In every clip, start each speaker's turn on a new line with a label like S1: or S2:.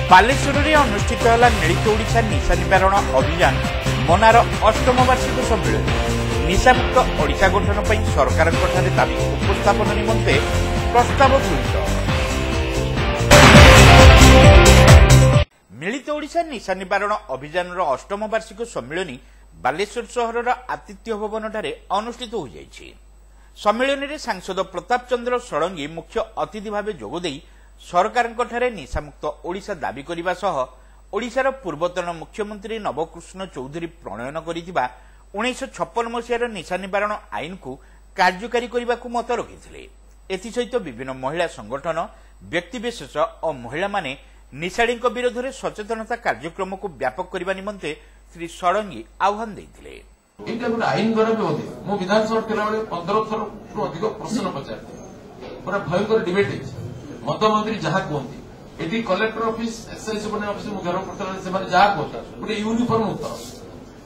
S1: ବାଲେଶ୍ୱରରେ ଅନୁଷ୍ଠିତ ହେଲା ମିଳିତ ଓଡ଼ିଶା ନିଶା ନିବାରଣ ଅଭିଯାନ ମନାର ଅଷ୍ଟମ ବାର୍ଷିକ ସମ୍ମିଳନୀ। ନିଶାମୁକ୍ତ ଓଡ଼ିଶା ଗଠନ ପାଇଁ ସରକାରଙ୍କଠାରେ ଦାବି ଉପସ୍ଥାପନ ନିମନ୍ତେ ପ୍ରସ୍ତାବ ଗୃହୀତ। ମିଳିତ ଓଡ଼ିଶା ନିଶା ନିବାରଣ ଅଭିଯାନର ଅଷ୍ଟମ ବାର୍ଷିକ ସମ୍ମିଳନୀ ବାଲେଶ୍ୱର ସହରର ଆତିଥ୍ୟ ଭବନଠାରେ ଅନୁଷ୍ଠିତ ହୋଇଯାଇଛି। ସମ୍ମିଳନୀରେ ସାଂସଦ ପ୍ରତାପ ଚନ୍ଦ୍ର ଷଡ଼ଙ୍ଗୀ ମୁଖ୍ୟ ଅତିଥି ଭାବେ ଯୋଗଦେଇ ସରକାରଙ୍କଠାରେ ନିଶାମୁକ୍ତ ଓଡ଼ିଶା ଦାବି କରିବା ସହ ଓଡ଼ିଶାର ପୂର୍ବତନ ମୁଖ୍ୟମନ୍ତ୍ରୀ ନବକୃଷ୍ଣ ଚୌଧୁରୀ ପ୍ରଣୟନ କରିଥିବା 1956 ମସିହାର ନିଶା ନିବାରଣ ଆଇନକୁ କାର୍ଯ୍ୟକାରୀ କରିବାକୁ ମତ ରଖିଥିଲେ। ଏଥିସହିତ ବିଭିନ୍ନ ମହିଳା ସଂଗଠନ ବ୍ୟକ୍ତିବିଶେଷ ଓ ମହିଳାମାନେ ନିଶାଳୀଙ୍କ ବିରୋଧରେ ସଚେତନତା କାର୍ଯ୍ୟକ୍ରମକୁ ବ୍ୟାପକ କରିବା ନିମନ୍ତେ ଶ୍ରୀ ଷଡ଼ଙ୍ଗୀ ଆହ୍ୱାନ ଦେଇଥିଲେ।
S2: ଏଇଟା ଗୋଟେ ଆଇନ ଦ୍ୱାରା ବି ଅଧିକ ମୁଁ ବିଧାନସଭା ଥିଲାବେଳେ 15 ଥରରୁ ଅଧିକ ପ୍ରଶ୍ନ ପଚାରିଥିଲି। ପୁରା ଭୟଙ୍କର ଡିବେଟ୍ ହେଇଛି। ମତମନ୍ତ୍ରୀ ଯାହା କୁହନ୍ତି ଏଠି କଲେକ୍ଟର ଅଫିସ ଏସ୍ଆଇ ସୁବର୍ଣ୍ଣ ଅଫିସ ମୁଁ ଘର କରିଥିଲା ସେମାନେ ଯାହା କୁହନ୍ତି ଗୋଟେ ୟୁନିଫର୍ମ ଉତ୍ତର।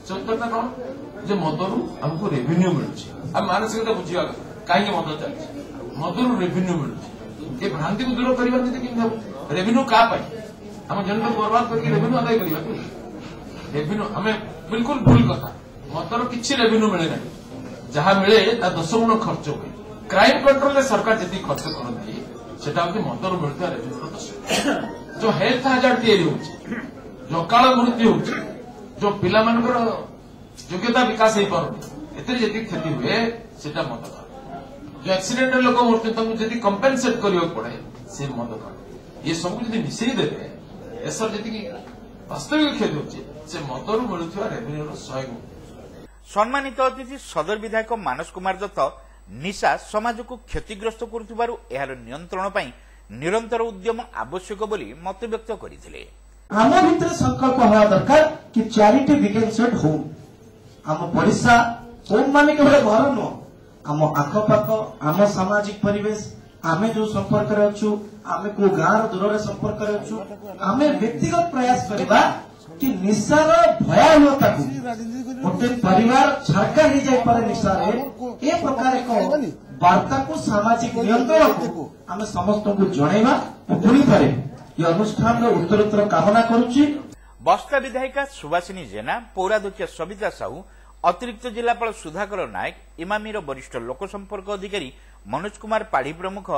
S2: ସେ ଉତ୍ତରଟା କଣ ଯେ ମଦରୁ ଆମକୁ ରେଭିନ୍ୟୁ ମିଳୁଛି। ଆମେ ମାନସିକତା ବୁଝିବା କଥା କାହିଁକି ମଦ ଚାଲିଛି ମଦରୁ ରେଭିନ୍ୟୁ ମିଳୁଛି। ଏ ଭ୍ରାନ୍ତିକୁ ଦୂର କରିବା ଯଦି କେମିତି ହବ ରେଭିନ୍ୟୁ କାହା ପାଇଁ ଆମ ଜନତାକୁ ବର୍ବାଦ କରିକି ରେଭିନ୍ୟୁ ଆଦାୟ କରିବା ରେଭିନ୍ୟୁ ଆମେ ବିଲକୁଲ ଭୁଲ କଥା। ମଦର କିଛି ରେଭିନ୍ୟୁ ମିଳେ ନାହିଁ। ଯାହା ମିଳେ ତା 10 ଗୁଣ ଖର୍ଚ୍ଚ ହୁଏ। କ୍ରାଇମ କଣ୍ଟ୍ରୋଲରେ ସରକାର ଯେତିକି ଖର୍ଚ୍ଚ କରନ୍ତି ସେଟା ହଉଛି ମଦରୁ ମିଳୁଥିବା ରେଭିନ୍ୟୁର 10 ଯୋଉ ହେଲ୍ଥ ହାଜାର୍ଡ ତିଆରି ହଉଛି ଯୋଉ ଅକାଳ ମୃତ୍ୟୁ ହଉଛି ଯୋଉ ପିଲାମାନଙ୍କର ଯୋଗ୍ୟତା ବିକାଶ ହେଇପାରୁନି ଏଥିରେ ଯେତିକି କ୍ଷତି ହୁଏ ସେଟା ମଦ ଖାଉ। ଯୋଉ ଆକ୍ସିଡେଣ୍ଟରେ ଲୋକ ମୃତ୍ୟୁ ତାଙ୍କୁ ଯଦି କମ୍ପେନସେଟ୍ କରିବାକୁ ପଡେ ସେ ମଦ ଖାଉ। ଏ ସବୁ ଯଦି ମିଶେଇ ଦେବେ ଦେଶର ଯେତିକି ବାସ୍ତବିକ କ୍ଷତି ହଉଛି ସେ ମଦରୁ ମିଳୁଥିବା ରେଭିନ୍ୟୁର 100 ଗୁଣ।
S1: ସମ୍ମାନିତ ଅତିଥି ସଦର ବିଧାୟକ ମାନସ କୁମାର ଦତ୍ତ ନିଶା ସମାଜକୁ କ୍ଷତିଗ୍ରସ୍ତ କରୁଥିବାରୁ ଏହାର ନିୟନ୍ତ୍ରଣ ପାଇଁ ନିରନ୍ତର ଉଦ୍ୟମ ଆବଶ୍ୟକ ବୋଲି ମତବ୍ୟକ୍ତ କରିଥିଲେ।
S3: ଆମ ଭିତରେ ସଂକଳ୍ପ ହେବା ଦରକାର କି ଚ୍ୟାରିଟି ବିଗିନ୍ସ ଆଟ୍ ହୋମ୍। ଆମ ପଡ଼ିଶା ହୋମ୍ ମାନେ କେବଳ ଘର ନୁହଁ, ଆମ ଆଖପାଖ ଆମ ସାମାଜିକ ପରିବେଶ ଆମେ ଯୋଉ ସମ୍ପର୍କରେ ଅଛୁ ଆମେ କୋଉ ଗାଁର ଦୂରରେ ସମ୍ପର୍କରେ ଅଛୁ ଆମେ ବ୍ୟକ୍ତିଗତ ପ୍ରୟାସ କରିବା କି ନିଶାର ଭୟାବହତାକୁ ଗୋଟେ ପରିବାର ଝାରକା ହେଇଯାଇପାରେ ନିଶାରେ ଏ ପ୍ରକାର ଏକ ବାର୍ତ୍ତାକୁ ସାମାଜିକ ନିୟନ୍ତ୍ରଣକୁ ଆମେ ସମସ୍ତଙ୍କୁ ଜଣାଇବା ଓ ପୁଣି ଥରେ ଏ ଅନୁଷ୍ଠାନର ଉତ୍ତରୋତ୍ତର କାମନା କରୁଛି।
S1: ବସ୍ତା ବିଧାୟିକା ସୁବାସିନୀ ଜେନା, ପୌରାଧ୍ୟକ୍ଷା ସବିତା ସାହୁ, ଅତିରିକ୍ତ ଜିଲ୍ଲାପାଳ ସୁଧାକର ନାୟକ, ଇମାମିର ବରିଷ୍ଠ ଲୋକସମ୍ପର୍କ ଅଧିକାରୀ ମନୋଜ କୁମାର ପାଢ଼ୀ ପ୍ରମୁଖ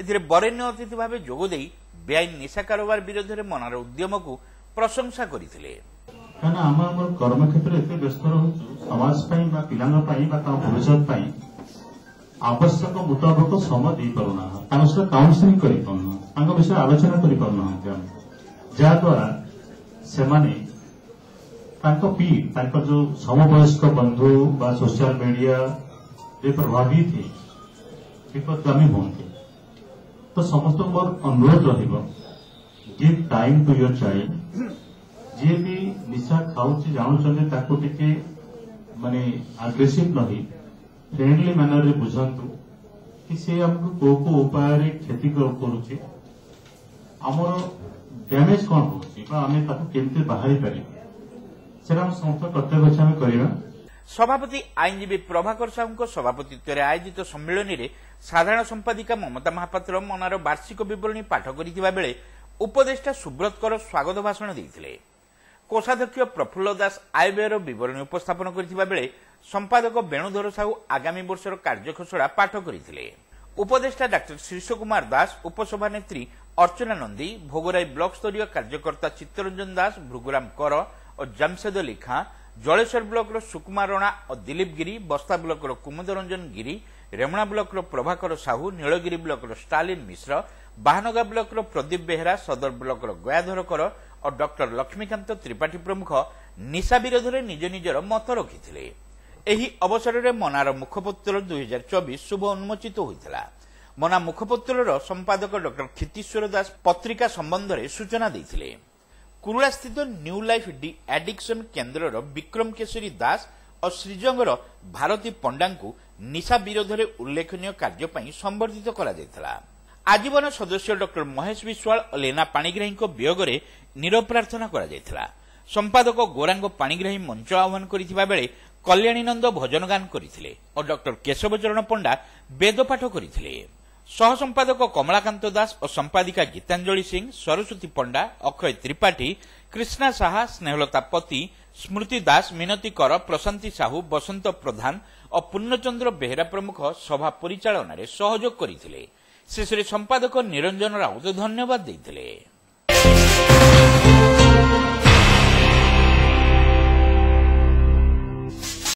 S1: ଏଥିରେ ବରେଣ୍ୟ ଅତିଥି ଭାବେ ଯୋଗଦେଇ ବେଆଇନ ନିଶା କାରବାର ବିରୋଧରେ ମନାର ଉଦ୍ୟମକୁ ପ୍ରଶଂସା କରିଥିଲେ।
S4: କାରଣ ଆମେ ଆମର କର୍ମକ୍ଷେତ୍ରରେ ଏତେ ବ୍ୟସ୍ତ ରହୁଛୁ ସମାଜ ପାଇଁ ବା ପିଲାଙ୍କ ପାଇଁ ବା ତାଙ୍କ ଭବିଷ୍ୟତ ପାଇଁ ଆବଶ୍ୟକ ମୁତାବକ ସମୟ ଦେଇପାରୁନାହାନ୍ତି। ତାଙ୍କ ସହିତ କାଉନସିଲିଂ କରିପାରୁନାହାନ୍ତି, ତାଙ୍କ ବିଷୟରେ ଆଲୋଚନା କରିପାରୁନାହାନ୍ତି ଆମେ, ଯାହାଦ୍ୱାରା ସେମାନେ ତାଙ୍କ ଯୋଉ ସମବୟସ୍କ ବନ୍ଧୁ ବା ସୋସିଆଲ ମିଡିଆରେ ପ୍ରଭାବିତ ହେଇ ବିପଦଗାମୀ ହୁଅନ୍ତି। ତ ସମସ୍ତଙ୍କୁ ମୋର ଅନୁରୋଧ ରହିବ give time to your child. ଯିଏ ବି ନିଶା ଖାଉଛି ଜାଣୁଛନ୍ତି ତାକୁ ଟିକେ ମାନେ ଆଗ୍ରେସିଭ ନ ହେଇ ଫ୍ରେଣ୍ଡଲି ମ୍ୟାନରରେ ବୁଝାନ୍ତୁ କି ସେ ଆମକୁ କୋଉ କୋଉ ଉପାୟରେ କ୍ଷତି କରୁଛି, ଆମର ଡ୍ୟାମେଜ କଣ ହଉଛି ବା ଆମେ ତାକୁ କେମିତି ବାହାରି ପାରିବା ସେଟା ଆମ ସମସ୍ତ କର୍ତ୍ତବ୍ୟ ଅଛି ଆମେ କରିବା।
S1: ସଭାପତି ଆଇନଜୀବୀ ପ୍ରଭାକର ସାହୁଙ୍କ ସଭାପତିତ୍ୱରେ ଆୟୋଜିତ ସମ୍ମିଳନୀରେ ସାଧାରଣ ସମ୍ପାଦିକା ମମତା ମହାପାତ୍ର ମନାର ବାର୍ଷିକ ବିବରଣୀ ପାଠ କରିଥିବା ବେଳେ ଉପଦେଷ୍ଟା ସୁବ୍ରତ କର ସ୍ୱାଗତ ଭାଷଣ ଦେଇଥିଲେ। କୋଷାଧ୍ୟକ୍ଷ ପ୍ରଫୁଲ୍ଲ ଦାସ ଆୟବ୍ୟୟର ବିବରଣୀ ଉପସ୍ଥାପନ କରିଥିବା ବେଳେ ସମ୍ପାଦକ ବେଣୁଧର ସାହୁ ଆଗାମୀ ବର୍ଷର କାର୍ଯ୍ୟଖସଡ଼ା ପାଠ କରିଥିଲେ। ଉପଦେଷ୍ଟା ଡାକ୍ତର ଶୀର୍ଷ କୁମାର ଦାସ, ଉପସଭାନେତ୍ରୀ ଅର୍ଚ୍ଚନା ନନ୍ଦୀ, ଭୋଗରାଇ ବ୍ଲକ ସ୍ତରୀୟ କାର୍ଯ୍ୟକର୍ତ୍ତା ଚିତ୍ତରଞ୍ଜନ ଦାସ, ଭୃଗୁରାମ କର ଓ ଜାମସେଦ ଅଲି ଖାଁ, ଜଳେଶ୍ୱର ବ୍ଲକର ସୁକୁମାର ରଣା ଓ ଦିଲ୍ଲୀପ ଗିରି, ବସ୍ତା ବ୍ଲକର କୁମୁଦ ରଞ୍ଜନ ଗିରି, ରେମଣା ବ୍ଲକର ପ୍ରଭାକର ସାହୁ, ନୀଳଗିରି ବ୍ଲକର ଷ୍ଟାଲିନ ମିଶ୍ର, ବାହାନଗା ବ୍ଲକର ପ୍ରଦୀପ ବେହେରା, ସଦର ବ୍ଲକର ଗୟାଧର କର ଓ ଡକ୍ଟର ଲକ୍ଷ୍ମୀକାନ୍ତ ତ୍ରିପାଠୀ ପ୍ରମୁଖ ନିଶା ବିରୋଧରେ ନିଜ ନିଜର ମତ ରଖିଥିଲେ। ଏହି ଅବସରରେ ମନାର ମୁଖପତ୍ର 2024 ଶୁଭ ଉନ୍ମୋଚିତ ହୋଇଥିଲା। ମନା ମୁଖପତ୍ରର ସମ୍ପାଦକ ଡକ୍ଟର କ୍ଷିତୀଶ୍ୱର ଦାସ ପତ୍ରିକା ସମ୍ବନ୍ଧରେ ସୂଚନା ଦେଇଥିଲେ। କୁରୁଳାସ୍ଥିତ ନ୍ୟୁ ଲାଇଫ୍ ଡି ଆଡିକ୍ସନ କେନ୍ଦ୍ରର ବିକ୍ରମ କେଶରୀ ଦାସ ଓ ଶ୍ରୀଜଙ୍ଗର ଭାରତୀ ପଣ୍ଡାଙ୍କୁ ନିଶା ବିରୋଧରେ ଉଲ୍ଲେଖନୀୟ କାର୍ଯ୍ୟ ପାଇଁ ସମ୍ବର୍ଦ୍ଧିତ କରାଯାଇଥିଲା। ଆଜୀବନ ସଦସ୍ୟ ଡକ୍ଟର ମହେଶ ବିଶ୍ୱାଳ ଓ ଲେନା ପାଣିଗ୍ରାହୀଙ୍କ ବିୟୋଗରେ ନିରବ ପ୍ରାର୍ଥନା କରାଯାଇଥିଲା। ସମ୍ପାଦକ ଗୌରାଙ୍ଗ ପାଣିଗ୍ରାହୀ ମଞ୍ଚ ଆହ୍ୱାନ କରିଥିବା ବେଳେ କଲ୍ୟାଣୀ ନନ୍ଦ ଭଜନ ଗାନ କରିଥିଲେ ଓ ଡକ୍ଟର କେଶବ ଚରଣ ପଣ୍ଡା ବେଦପାଠ କରିଥିଲେ। सह संपादक कमलाकांत दास और संपादिका गीतांजलि सिंह, सरस्वती पंडा, अक्षय त्रिपाठी, कृष्णा साहा, स्नेहलता पति, स्मृति दास, मिनती कर, प्रशांति साहू, बसंत प्रधान और पूर्णचंद्र बेहेरा प्रमुख सभा परिचालन सहयोग करथिले। शेषरे संपादक निरंजन राउत धन्यवाद देथिले।